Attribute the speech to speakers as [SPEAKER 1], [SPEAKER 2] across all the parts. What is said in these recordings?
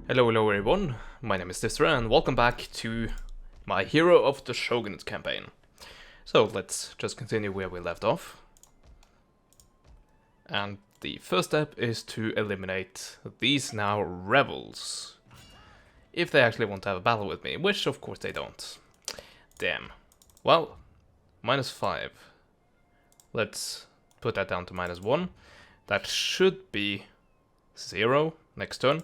[SPEAKER 1] Hello everyone, my name is Distra and welcome back to my Hero of the Shogunate campaign. So let's just continue where we left off. And the first step is to eliminate these now rebels. If they actually want to have a battle with me, which of course they don't. Damn. Well, -5. Let's put that down to -1. That should be 0 next turn.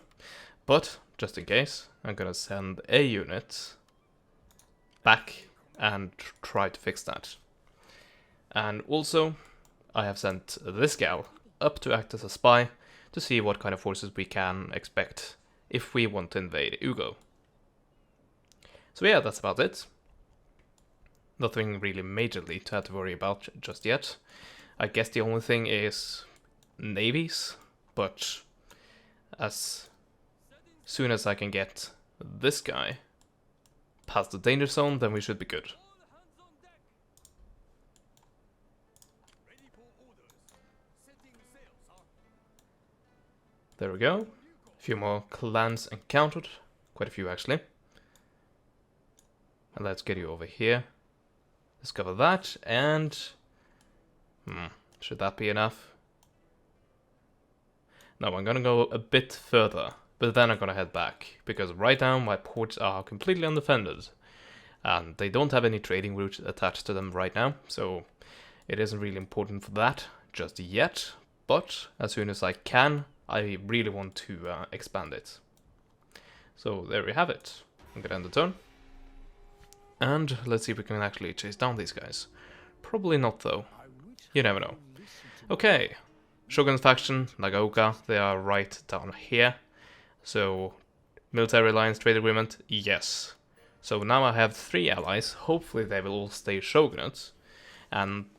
[SPEAKER 1] But, just in case, I'm gonna send a unit back and try to fix that. And also, I have sent this gal up to act as a spy to see what kind of forces we can expect if we want to invade Ugo. So yeah, that's about it. Nothing really majorly to have to worry about just yet. I guess the only thing is navies, but as soon as I can get this guy past the danger zone, then we should be good. There we go. A few more clans encountered. Quite a few actually. And let's get you over here. Discover that, and should that be enough? No, I'm gonna go a bit further. But then I'm gonna head back, because right now my ports are completely undefended. And they don't have any trading routes attached to them right now, so it isn't really important for that just yet. But as soon as I can, I really want to expand it. So there we have it. I'm gonna end the turn. And let's see if we can actually chase down these guys. Probably not though. You never know. Okay, Shogun's faction, Nagaoka, they are right down here. So, military alliance trade agreement, yes. So now I have 3 allies, hopefully they will all stay shogunates. And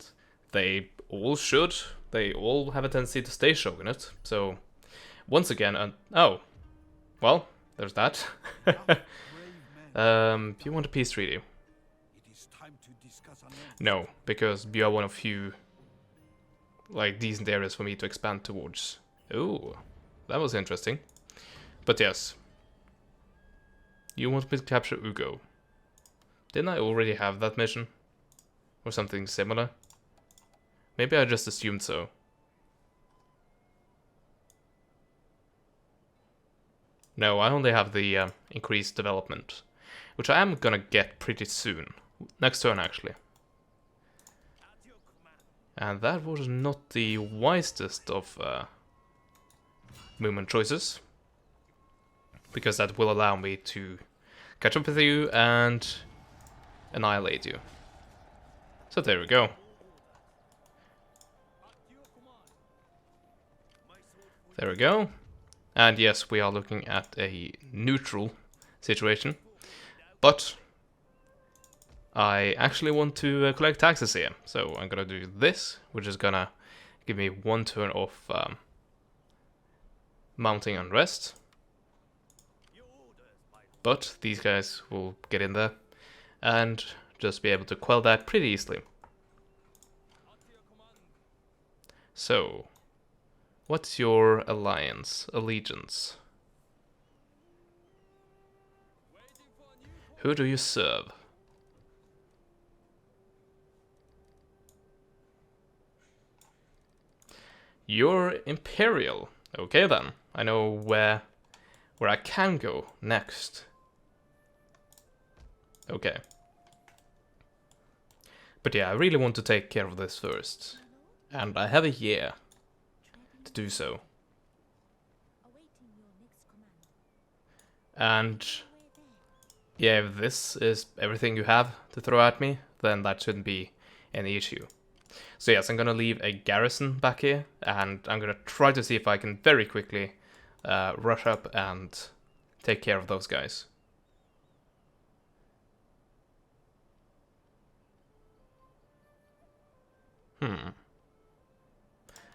[SPEAKER 1] they all should, they all have a tendency to stay shogunate. So, once again, oh, well, there's that. You want a peace treaty? No, because you are one of few, like, decent areas for me to expand towards. Ooh, that was interesting. But yes, you want me to capture Ugo. Didn't I already have that mission? Or something similar? Maybe I just assumed so. No, I only have the increased development, which I am gonna get pretty soon. Next turn, actually. And that was not the wisest of movement choices, because that will allow me to catch up with you and annihilate you. So there we go. There we go. And yes, we are looking at a neutral situation. But I actually want to collect taxes here. So I'm gonna do this, which is gonna give me 1 turn of mounting unrest. But these guys will get in there and just be able to quell that pretty easily. So, what's your allegiance? Who do you serve? You're Imperial. Okay then, I know where I can go next. Okay. But yeah, I really want to take care of this first. And I have a year to do so. And yeah, if this is everything you have to throw at me, then that shouldn't be any issue. So yes, I'm gonna leave a garrison back here, and I'm gonna try to see if I can very quickly rush up and take care of those guys.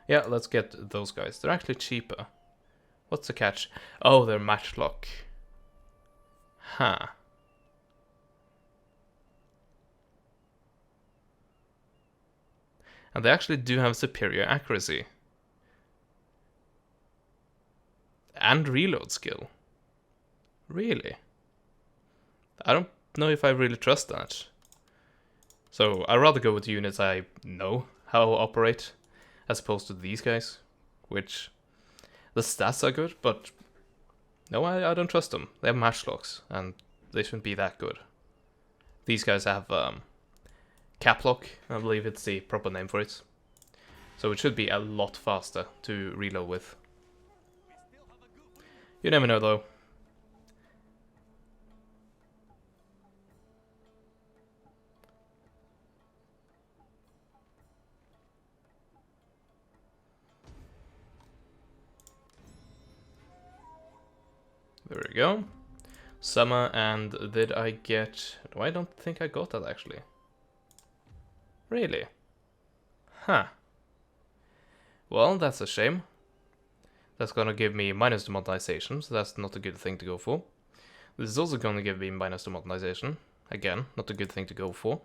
[SPEAKER 1] Yeah, let's get those guys. They're actually cheaper. What's the catch? Oh, they're matchlock. Huh. And they actually do have superior accuracy. And reload skill. Really? I don't know if I really trust that. So I'd rather go with units I know how to operate, as opposed to these guys, which the stats are good, but no, I don't trust them. They have matchlocks, and they shouldn't be that good. These guys have cap lock, I believe it's the proper name for it. So it should be a lot faster to reload with. You never know though. There we go. Summer, and did I get... No, I don't think I got that actually. Really? Huh. Well, that's a shame. That's gonna give me minus to modernization, so that's not a good thing to go for. This is also gonna give me minus to modernization. Again, not a good thing to go for.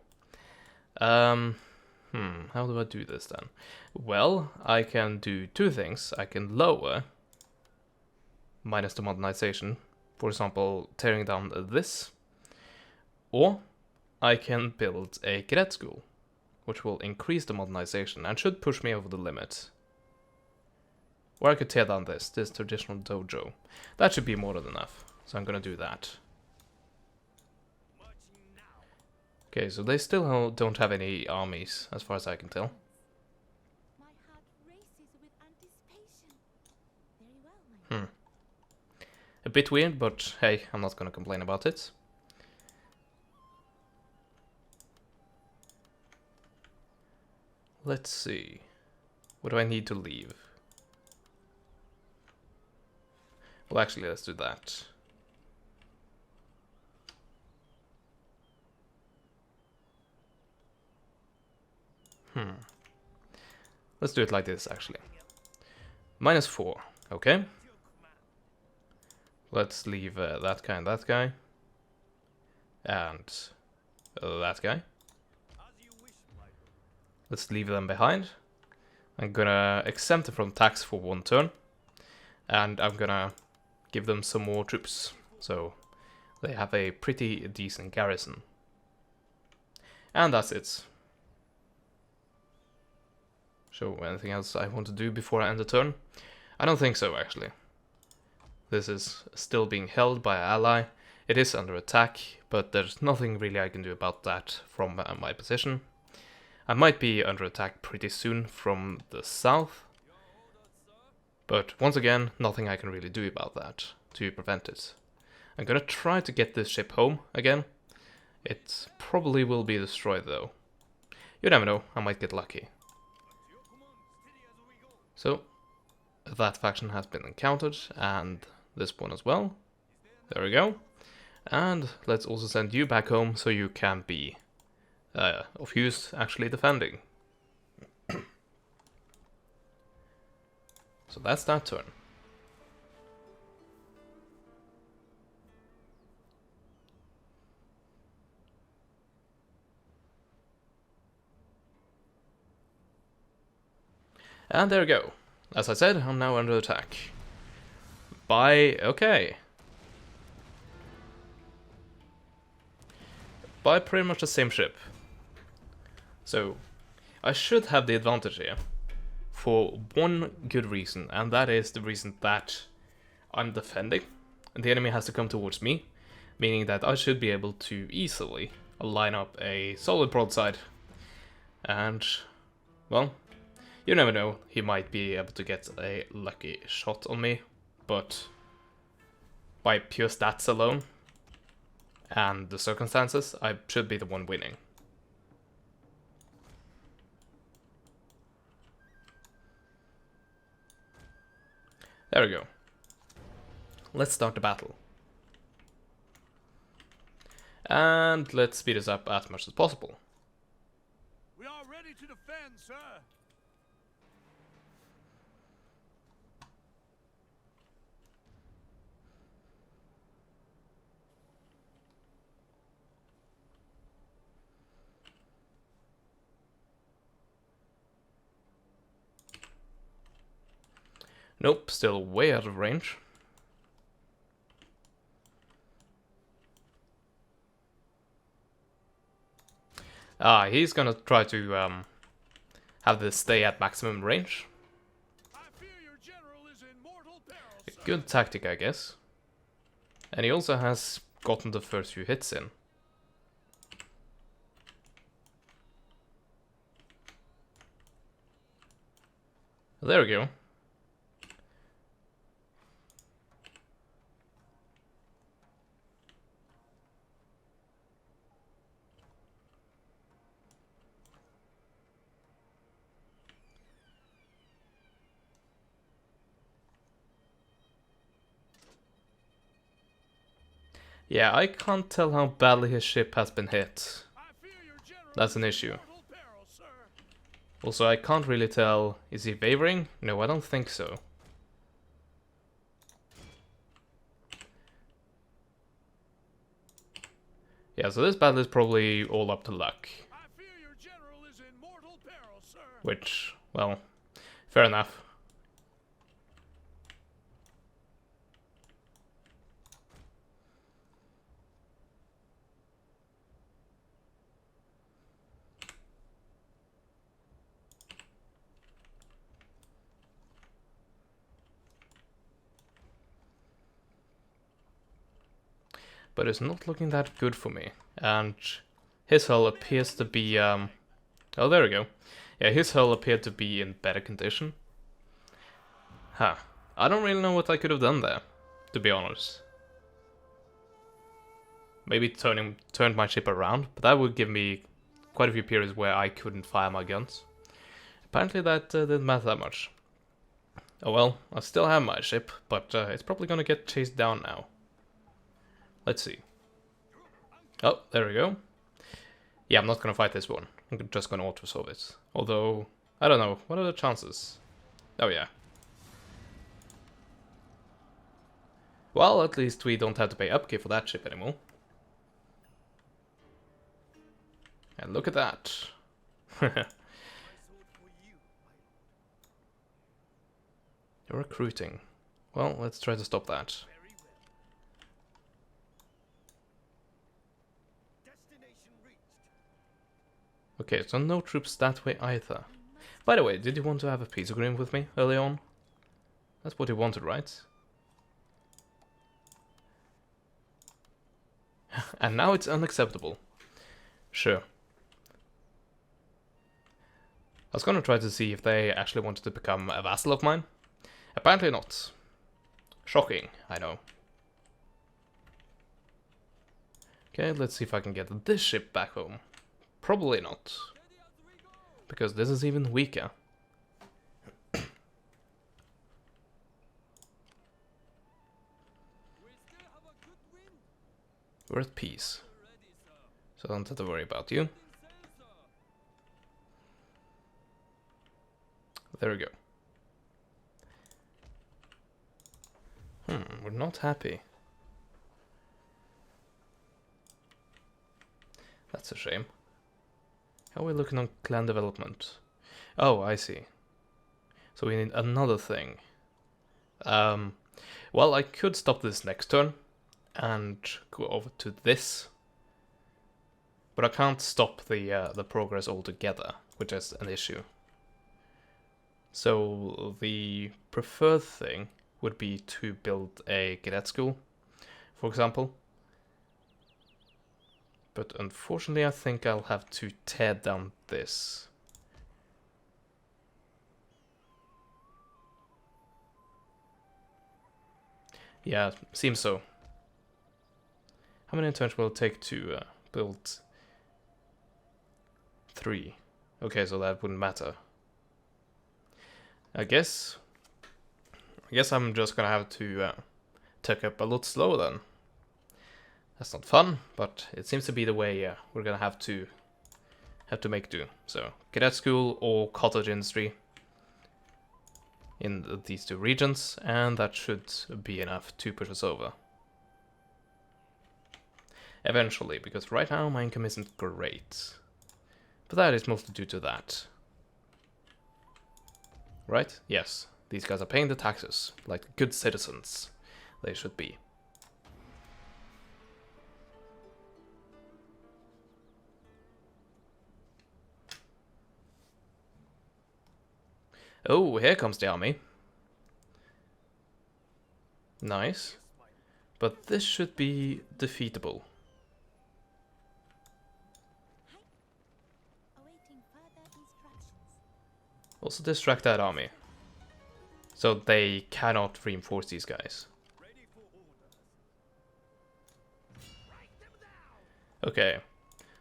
[SPEAKER 1] How do I do this then? Well, I can do two things. I can lower minus to modernization, for example, tearing down this, or I can build a cadet school, which will increase the modernization and should push me over the limit. Or I could tear down this traditional dojo. That should be more than enough, so I'm gonna do that. Okay, so they still don't have any armies, as far as I can tell.
[SPEAKER 2] My heart races with anticipation. Very well, my
[SPEAKER 1] A bit weird, but hey, I'm not gonna complain about it. Let's see. What do I need to leave? Well, actually, let's do that. Let's do it like this, actually. -4, okay. Let's leave that guy and that guy. And that guy. Let's leave them behind. I'm gonna exempt them from tax for 1 turn. And I'm gonna give them some more troops. So they have a pretty decent garrison. And that's it. So anything else I want to do before I end the turn? I don't think so, actually. This is still being held by an ally. It is under attack, but there's nothing really I can do about that from my position. I might be under attack pretty soon from the south. But once again, nothing I can really do about that to prevent it. I'm gonna try to get this ship home again. It probably will be destroyed though. You never know, I might get lucky. So, that faction has been encountered, and this one as well. There we go. And let's also send you back home so you can be of use actually defending. So that's that turn. And there we go. As I said, I'm now under attack. Okay. By pretty much the same ship. So, I should have the advantage here. For one good reason, and that is the reason that I'm defending. And the enemy has to come towards me. Meaning that I should be able to easily line up a solid broadside. And, well, you never know, he might be able to get a lucky shot on me, but by pure stats alone and the circumstances, I should be the one winning. There we go. Let's start the battle. And let's speed this up as much as possible.
[SPEAKER 3] We are ready to defend, sir.
[SPEAKER 1] Nope, still way out of range. Ah, he's gonna try to have this stay at maximum range.
[SPEAKER 3] I fear your general is in mortal peril,
[SPEAKER 1] A
[SPEAKER 3] sir.
[SPEAKER 1] good tactic, I guess. And he also has gotten the first few hits in. There we go. Yeah, I can't tell how badly his ship has been hit.
[SPEAKER 3] I fear your general
[SPEAKER 1] That's an
[SPEAKER 3] is in
[SPEAKER 1] issue.
[SPEAKER 3] mortal peril, sir.
[SPEAKER 1] Also, I can't really tell, is he wavering? No, I don't think so. Yeah, so this battle is probably all up to luck.
[SPEAKER 3] I fear your general is in mortal peril, sir.
[SPEAKER 1] Which, well, fair enough. But it's not looking that good for me. And his hull appears to be, oh, there we go. Yeah, his hull appeared to be in better condition. Huh. I don't really know what I could have done there, to be honest. Maybe turned my ship around, but that would give me quite a few periods where I couldn't fire my guns. Apparently that didn't matter that much. Oh well, I still have my ship, but it's probably gonna get chased down now. Let's see. Oh, there we go. Yeah, I'm not gonna fight this one. I'm just gonna auto-solve it. Although, I don't know. What are the chances? Oh yeah. Well, at least we don't have to pay upkeep for that ship anymore. And look at that. You're recruiting. Well, let's try to stop that. Okay, so no troops that way either. By the way, did you want to have a peace agreement with me early on? That's what you wanted, right? And now it's unacceptable. Sure. I was gonna try to see if they actually wanted to become a vassal of mine. Apparently not. Shocking, I know. Okay, let's see if I can get this ship back home. Probably not. Because this is even weaker. We're at peace. So I don't have to worry about you. There we go. We're not happy. That's a shame. How are we looking on clan development? Oh, I see. So we need another thing. Well, I could stop this next turn and go over to this. But I can't stop the progress altogether, which is an issue. So the preferred thing would be to build a cadet school, for example. But unfortunately I think I'll have to tear down this. Yeah, seems so. How many turns will it take to build 3? Okay, so that wouldn't matter. I guess I'm just gonna have to take up a lot slower then. That's not fun, but it seems to be the way we're gonna have to make do. So cadet school or cottage industry in these two regions, and that should be enough to push us over. Eventually, because right now my income isn't great. But that is mostly due to that. Right? Yes. These guys are paying the taxes, like good citizens. They should be. Oh, here comes the army. Nice. But this should be defeatable.
[SPEAKER 2] Awaiting further instructions.
[SPEAKER 1] Also distract that army. So they cannot reinforce these guys.
[SPEAKER 3] Ready for orders.
[SPEAKER 1] Okay.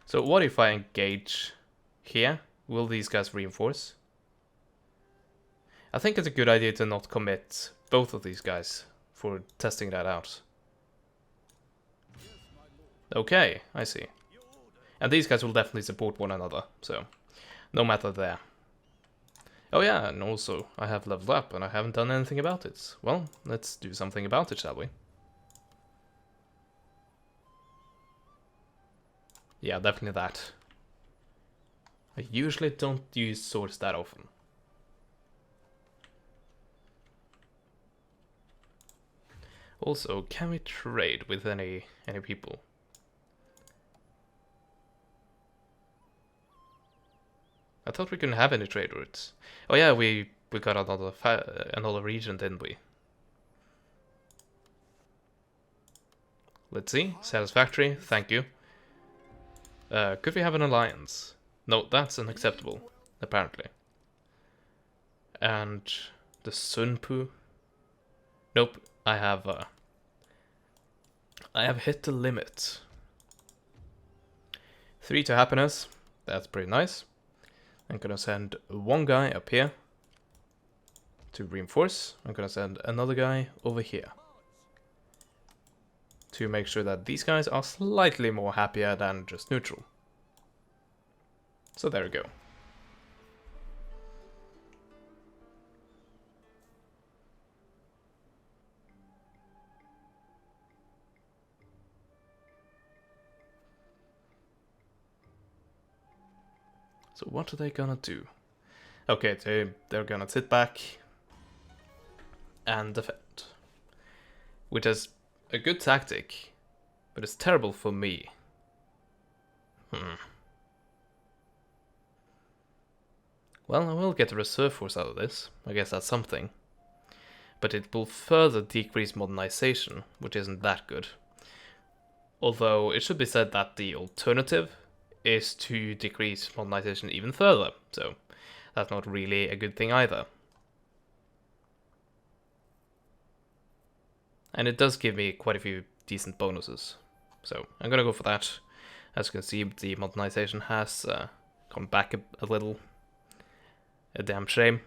[SPEAKER 1] So what if I engage here? Will these guys reinforce? I think it's a good idea to not commit both of these guys for testing that out. Okay, I see. And these guys will definitely support one another, so no matter there. Oh yeah, and also I have leveled up and I haven't done anything about it. Well, let's do something about it, shall we? Yeah, definitely that. I usually don't use swords that often. Also, can we trade with any people? I thought we couldn't have any trade routes. Oh yeah, we got another region, didn't we? Let's see. Satisfactory, thank you. Could we have an alliance? No, that's unacceptable, apparently. And the Sunpu? Nope, I have hit the limit. 3 to happiness, that's pretty nice. I'm gonna send one guy up here to reinforce. I'm gonna send another guy over here to make sure that these guys are slightly more happier than just neutral. So there we go. So what are they gonna do? Okay, they're gonna sit back and defend. Which is a good tactic, but it's terrible for me. Well, I will get a reserve force out of this. I guess that's something. But it will further decrease modernization, which isn't that good. Although it should be said that the alternative is to decrease modernization even further, so that's not really a good thing either. And it does give me quite a few decent bonuses, so I'm gonna go for that. As you can see, the modernization has gone back a little. A damn shame.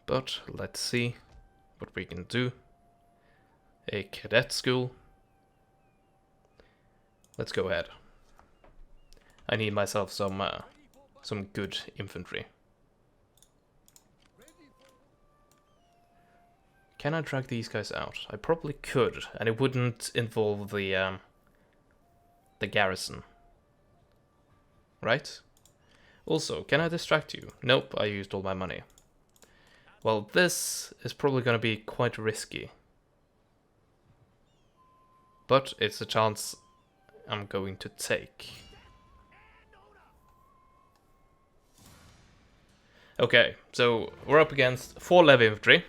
[SPEAKER 1] But let's see what we can do. A cadet school. Let's go ahead. I need myself some good infantry. Can I drag these guys out? I probably could, and it wouldn't involve the garrison. Right? Also, can I distract you? Nope, I used all my money. Well, this is probably going to be quite risky. But it's a chance I'm going to take. Okay, so we're up against 4 levy infantry.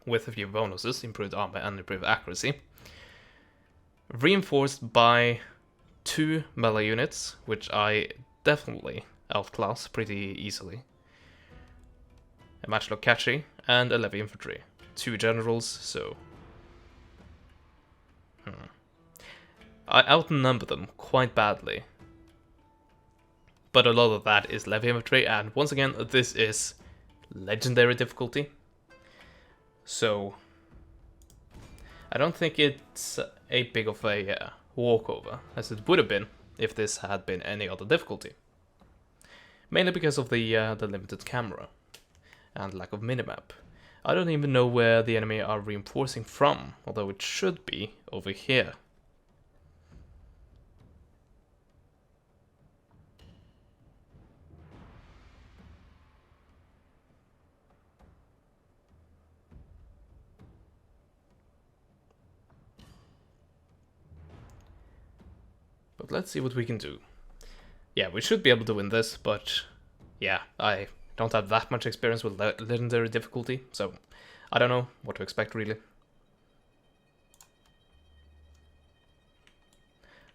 [SPEAKER 1] With a few bonuses, improved armor and improved accuracy. Reinforced by 2 melee units, which I definitely outclass pretty easily. A matchlock catchy and a levy infantry. 2 generals, so... I outnumber them quite badly. But a lot of that is levy infantry, and once again, this is legendary difficulty. So... I don't think it's a big of a walkover, as it would have been if this had been any other difficulty. Mainly because of the limited camera and lack of minimap. I don't even know where the enemy are reinforcing from, although it should be over here. But But let's see what we can do. Yeah, we should be able to win this, but yeah, I don't have that much experience with legendary difficulty, so I don't know what to expect really.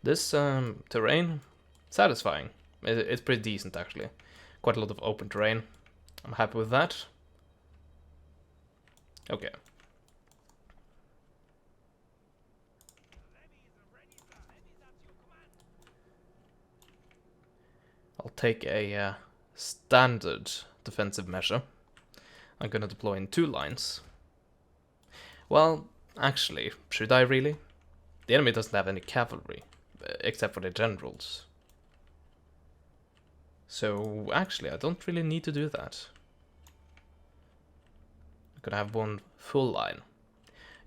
[SPEAKER 1] This terrain, satisfying. It's pretty decent actually. Quite a lot of open terrain. I'm happy with that. Okay. I'll take a standard defensive measure. I'm gonna deploy in 2 lines. Well, actually, should I really? The enemy doesn't have any cavalry, except for the generals. So, actually, I don't really need to do that. I'm gonna have 1 full line.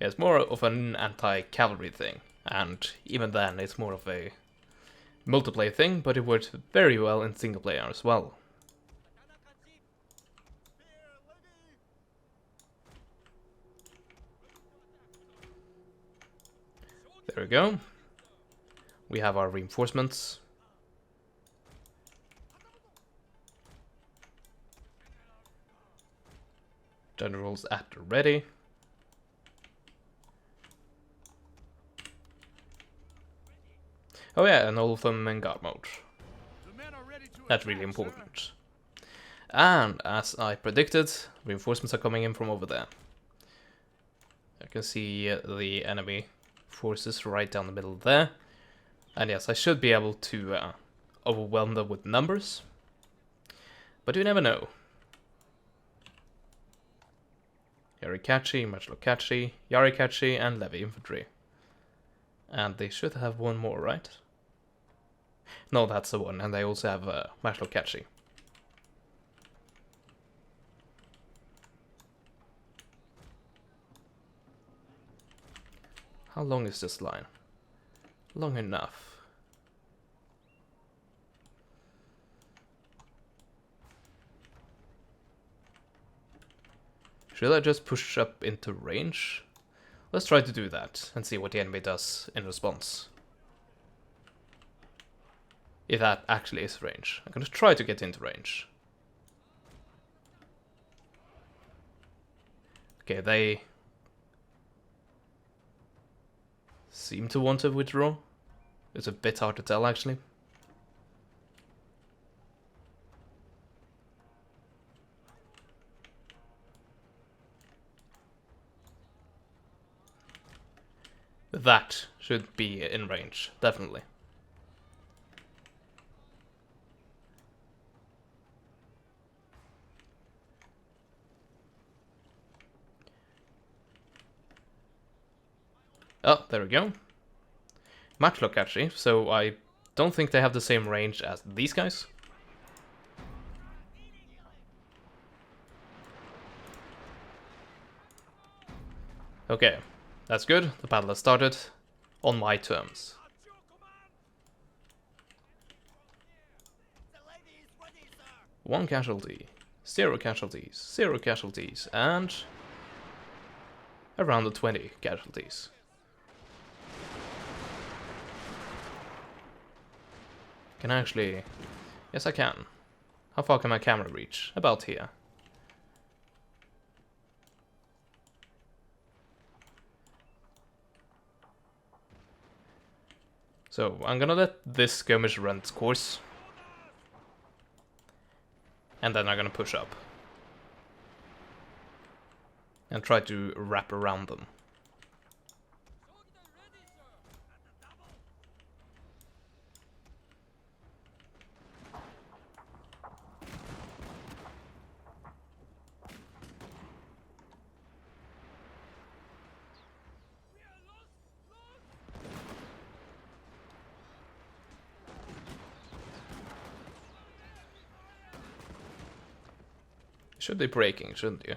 [SPEAKER 1] Yeah, it's more of an anti-cavalry thing, and even then, it's more of a multiplayer thing, but it works very well in single player as well. There we go. We have our reinforcements. Generals at the ready. Oh yeah, and all of them in guard mode. That's really important. And as I predicted, reinforcements are coming in from over there. I can see the enemy forces right down the middle there. And yes, I should be able to overwhelm them with numbers. But you never know. Yarikachi, Machlokachi, Yarikachi, and Levy Infantry. And they should have 1 more, right? No, that's the one, and they also have Machlokachi. How long is this line? Long enough. Should I just push up into range? Let's try to do that and see what the enemy does in response. If that actually is range. I'm gonna try to get into range. Okay, they seem to want to withdraw. It's a bit hard to tell actually. That should be in range, definitely. Oh, there we go. Matchlock actually, so I don't think they have the same range as these guys. Okay, that's good. The battle has started on my terms. 1 casualty, 0 casualties, 0 casualties, and around the 20 casualties. Can I actually... Yes, I can. How far can my camera reach? About here. So, I'm gonna let this skirmish run its course. And then I'm gonna push up. And try to wrap around them. Should be breaking, shouldn't you?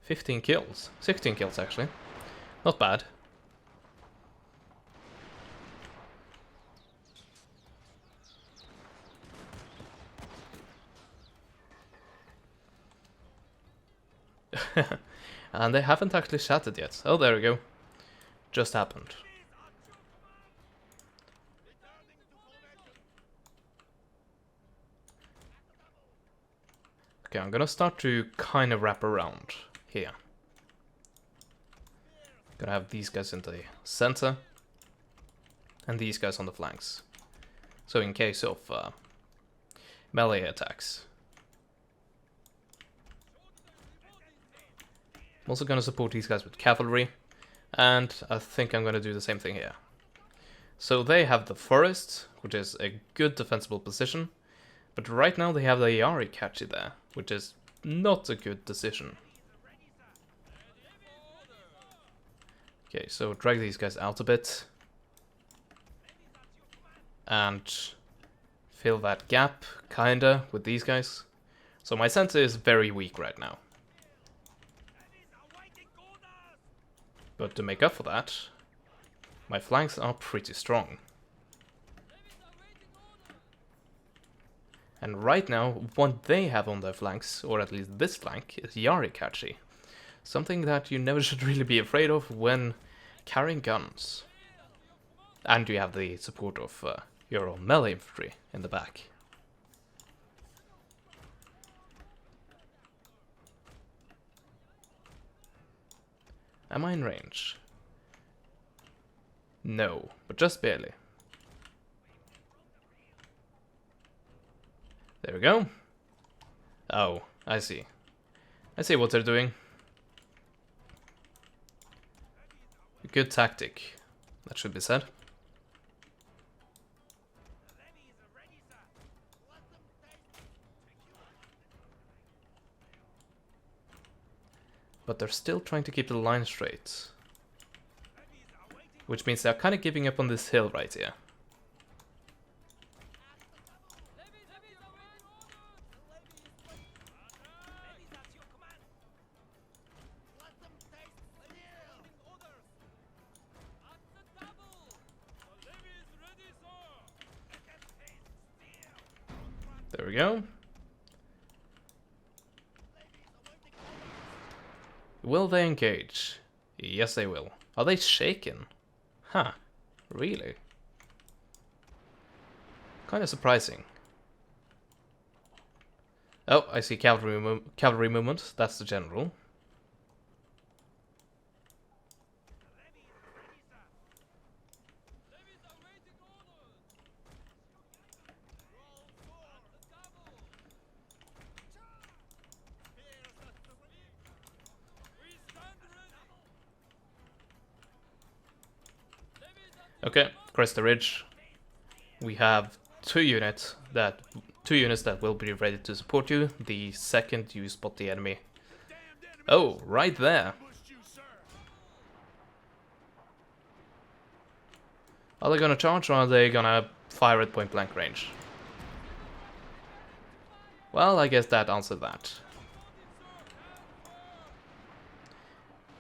[SPEAKER 1] "15 kills. 16 kills, actually. Not bad. And they haven't actually shattered yet. Oh, there we go. Just happened. Okay, I'm gonna start to kind of wrap around here. Gonna have these guys in the center. And these guys on the flanks. So in case of melee attacks. I'm also gonna support these guys with cavalry. And I think I'm gonna do the same thing here. So they have the forest, which is a good defensible position. But right now they have the Yari catchy there, which is not a good decision. Okay, so drag these guys out a bit. And fill that gap, kinda, with these guys. So my center is very weak right now. But to make up for that, my flanks are pretty strong. And right now, what they have on their flanks, or at least this flank, is Yarikachi. Something that you never should really be afraid of when carrying guns. And you have the support of your own melee infantry in the back. Am I in range? No, but just barely. There we go. Oh, I see. I see what they're doing. A good tactic, that should be said. But they're still trying to keep the line straight. Which means they're kind of giving up on this hill right here. There we go. Will they engage? Yes, they will. Are they shaken? Huh. Really? Kind of surprising. Oh, I see cavalry movement. That's the general. Okay, crest the ridge. We have two units that will be ready to support you the second you spot the enemy. Oh, right there. Are they gonna charge or are they gonna fire at point blank range? Well, I guess that answered that.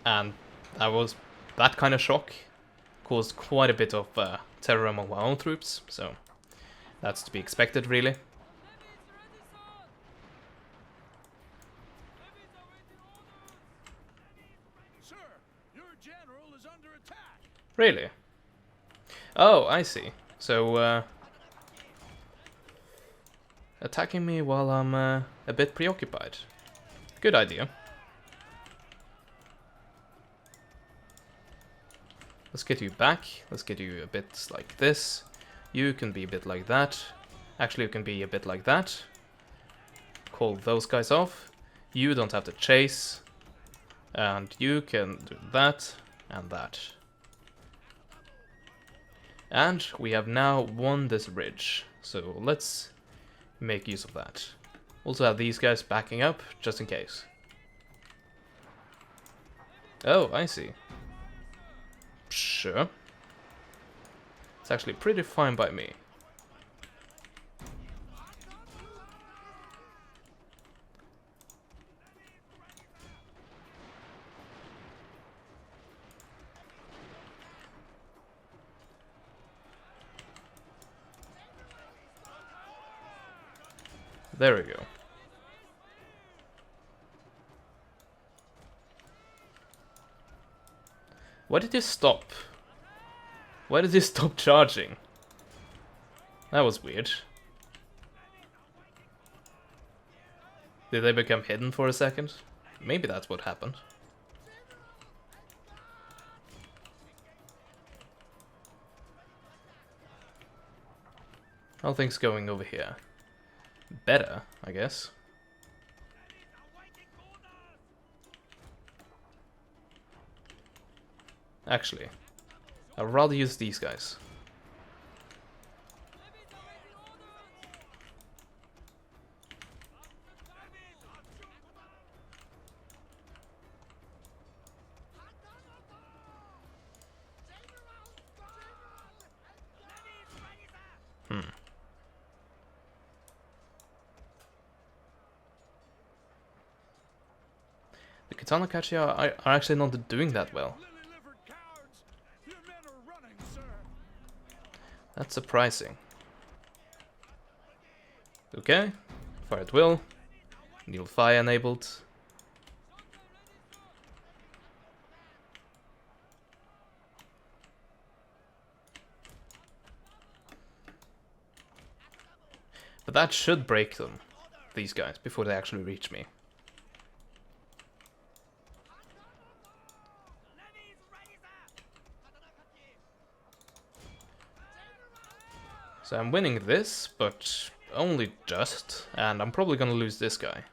[SPEAKER 1] And that kind of shock caused quite a bit of terror among my own troops, so that's to be expected, really.
[SPEAKER 3] Sir, your general is under attack.
[SPEAKER 1] Really? Oh, I see. So, attacking me while I'm a bit preoccupied. Good idea. Let's get you back. Let's get you a bit like this. You can be a bit like that. Actually, you can be a bit like that. Call those guys off. You don't have to chase. And you can do that and that. And we have now won this ridge. So let's make use of that. Also have these guys backing up, just in case. Oh, I see. Sure. It's actually pretty fine by me. There we go. Why did he stop? Why did he stop charging? That was weird. Did they become hidden for a second? Maybe that's what happened. How are things going over here? Better, I guess. Actually, I'd rather use these guys. The Katana Kachi are actually not doing that well.
[SPEAKER 3] Lily-livered cowards! Your men are running, sir.
[SPEAKER 1] That's surprising. Okay, fire at will. Neil fire enabled. But that should break them, these guys, before they actually reach me. So I'm winning this, but only just, and I'm probably gonna lose this guy.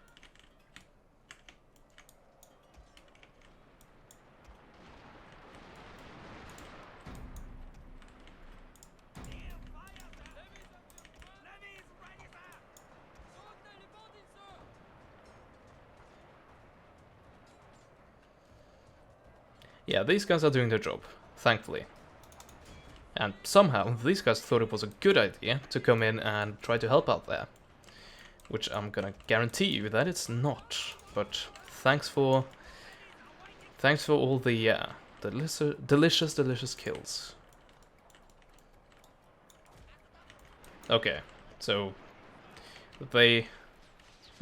[SPEAKER 1] Yeah, these guys are doing their job, thankfully. And somehow, these guys thought it was a good idea to come in and try to help out there. Which I'm gonna guarantee you that it's not. But thanks for all the delicious kills. Okay, so they...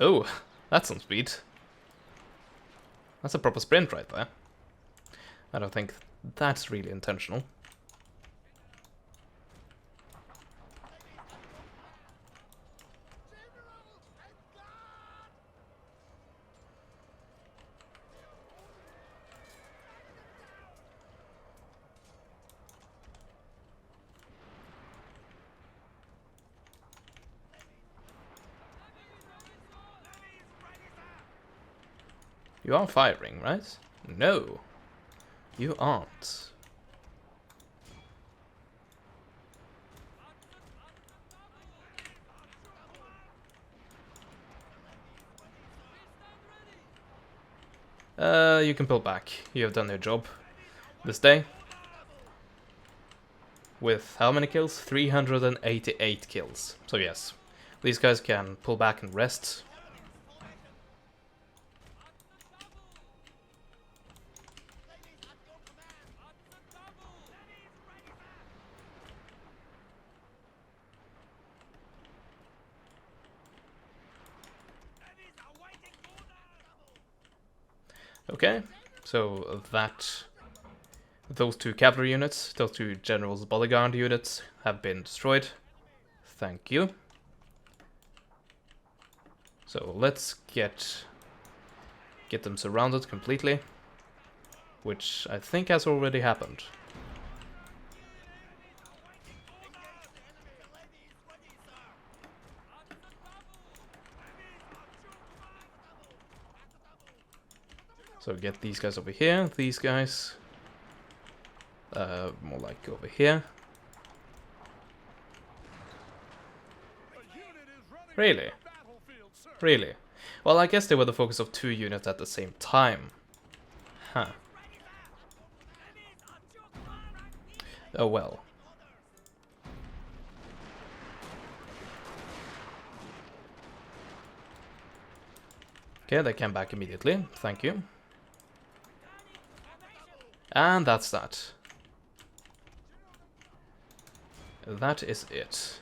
[SPEAKER 1] Oh, that's some speed. That's a proper sprint right there. I don't think that's really intentional. You are firing, right? No, you aren't. You can pull back. You have done your job this day. With how many kills? 388 kills. So yes, these guys can pull back and rest. Okay, so those two cavalry units, those two generals bodyguard units have been destroyed. Thank you. So let's get them surrounded completely, which I think has already happened. So get these guys over here, these guys, more like over here. Really? Really? Well, I guess they were the focus of two units at the same time. Huh. Oh well. Okay, they came back immediately. Thank you. And that's that. That is it.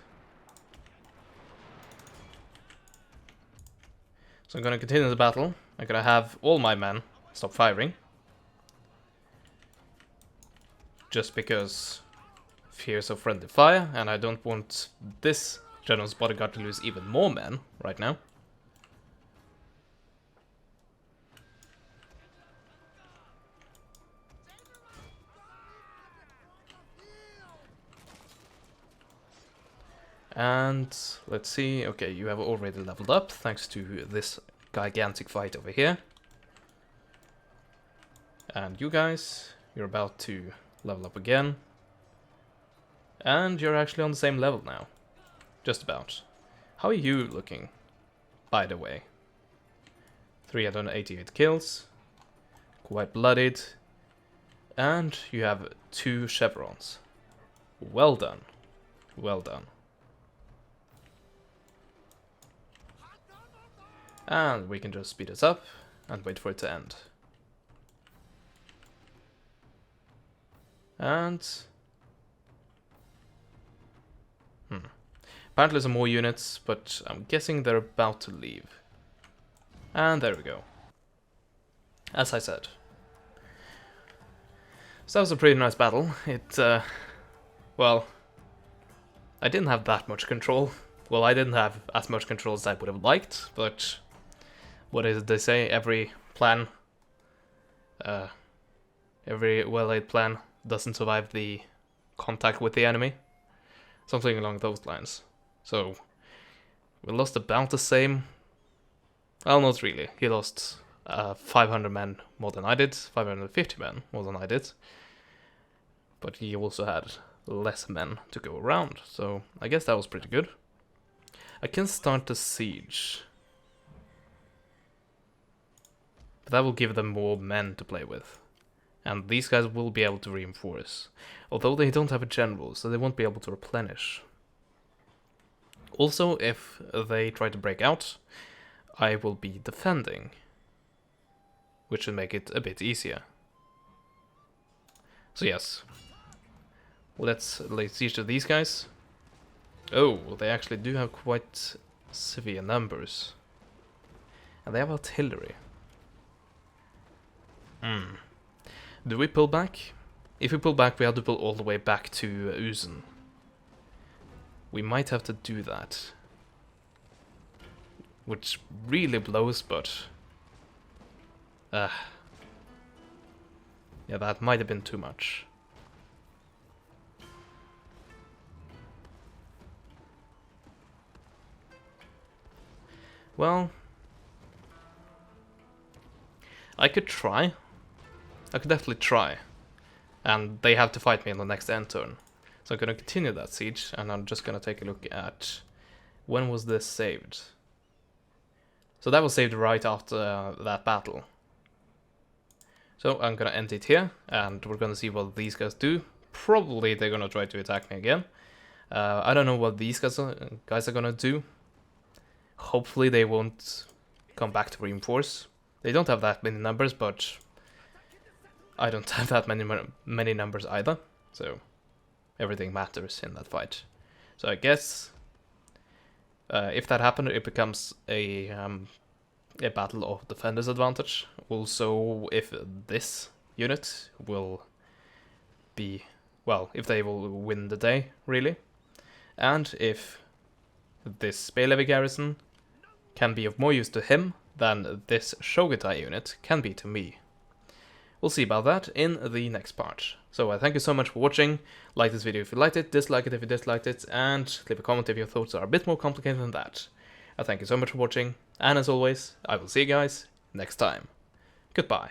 [SPEAKER 1] So I'm gonna continue the battle. I'm gonna have all my men stop firing. just because fears of friendly fire, and I don't want this general's bodyguard to lose even more men right now. And let's see, okay, you have already leveled up thanks to this gigantic fight over here. And you guys, you're about to level up again. And you're actually on the same level now. Just about. How are you looking, by the way? 388 kills. Quite bloodied. And you have 2 chevrons. Well done. Well done. And we can just speed this up and wait for it to end. And... apparently some more units, but I'm guessing they're about to leave. And there we go. As I said. So that was a pretty nice battle. It, well, I didn't have that much control. Well, I didn't have as much control as I would have liked, but what is it they say? Every plan, every well-laid plan doesn't survive the contact with the enemy. Something along those lines. So, we lost about the same. Well, not really. He lost 500 men more than I did, 550 men more than I did. But he also had less men to go around, so I guess that was pretty good. I can start the siege. But that will give them more men to play with. And these guys will be able to reinforce. Although they don't have a general, so they won't be able to replenish. Also, if they try to break out, I will be defending. Which should make it a bit easier. So yes. Let's lay siege to these guys. Oh, they actually do have quite severe numbers. And they have artillery. Do we pull back? If we pull back, we have to pull all the way back to Uzen. We might have to do that. Which really blows, but... yeah, that might have been too much. Well... I could try. I could definitely try. And they have to fight me in the next end turn. So I'm going to continue that siege, and I'm just going to take a look at... when was this saved? So that was saved right after that battle. So I'm going to end it here, and we're going to see what these guys do. Probably they're going to try to attack me again. I don't know what these guys are going to do. Hopefully they won't come back to reinforce. They don't have that many numbers, but I don't have that many numbers either. So everything matters in that fight. So I guess if that happens, it becomes a battle of defender's advantage. Also, if this unit will be, well, if they will win the day, really. And if this Spay Levy garrison can be of more use to him than this Shogunate unit can be to me. We'll see about that in the next part. So I thank you so much for watching. Like this video if you liked it, dislike it if you disliked it, and leave a comment if your thoughts are a bit more complicated than that. I thank you so much for watching, and as always, I will see you guys next time. Goodbye.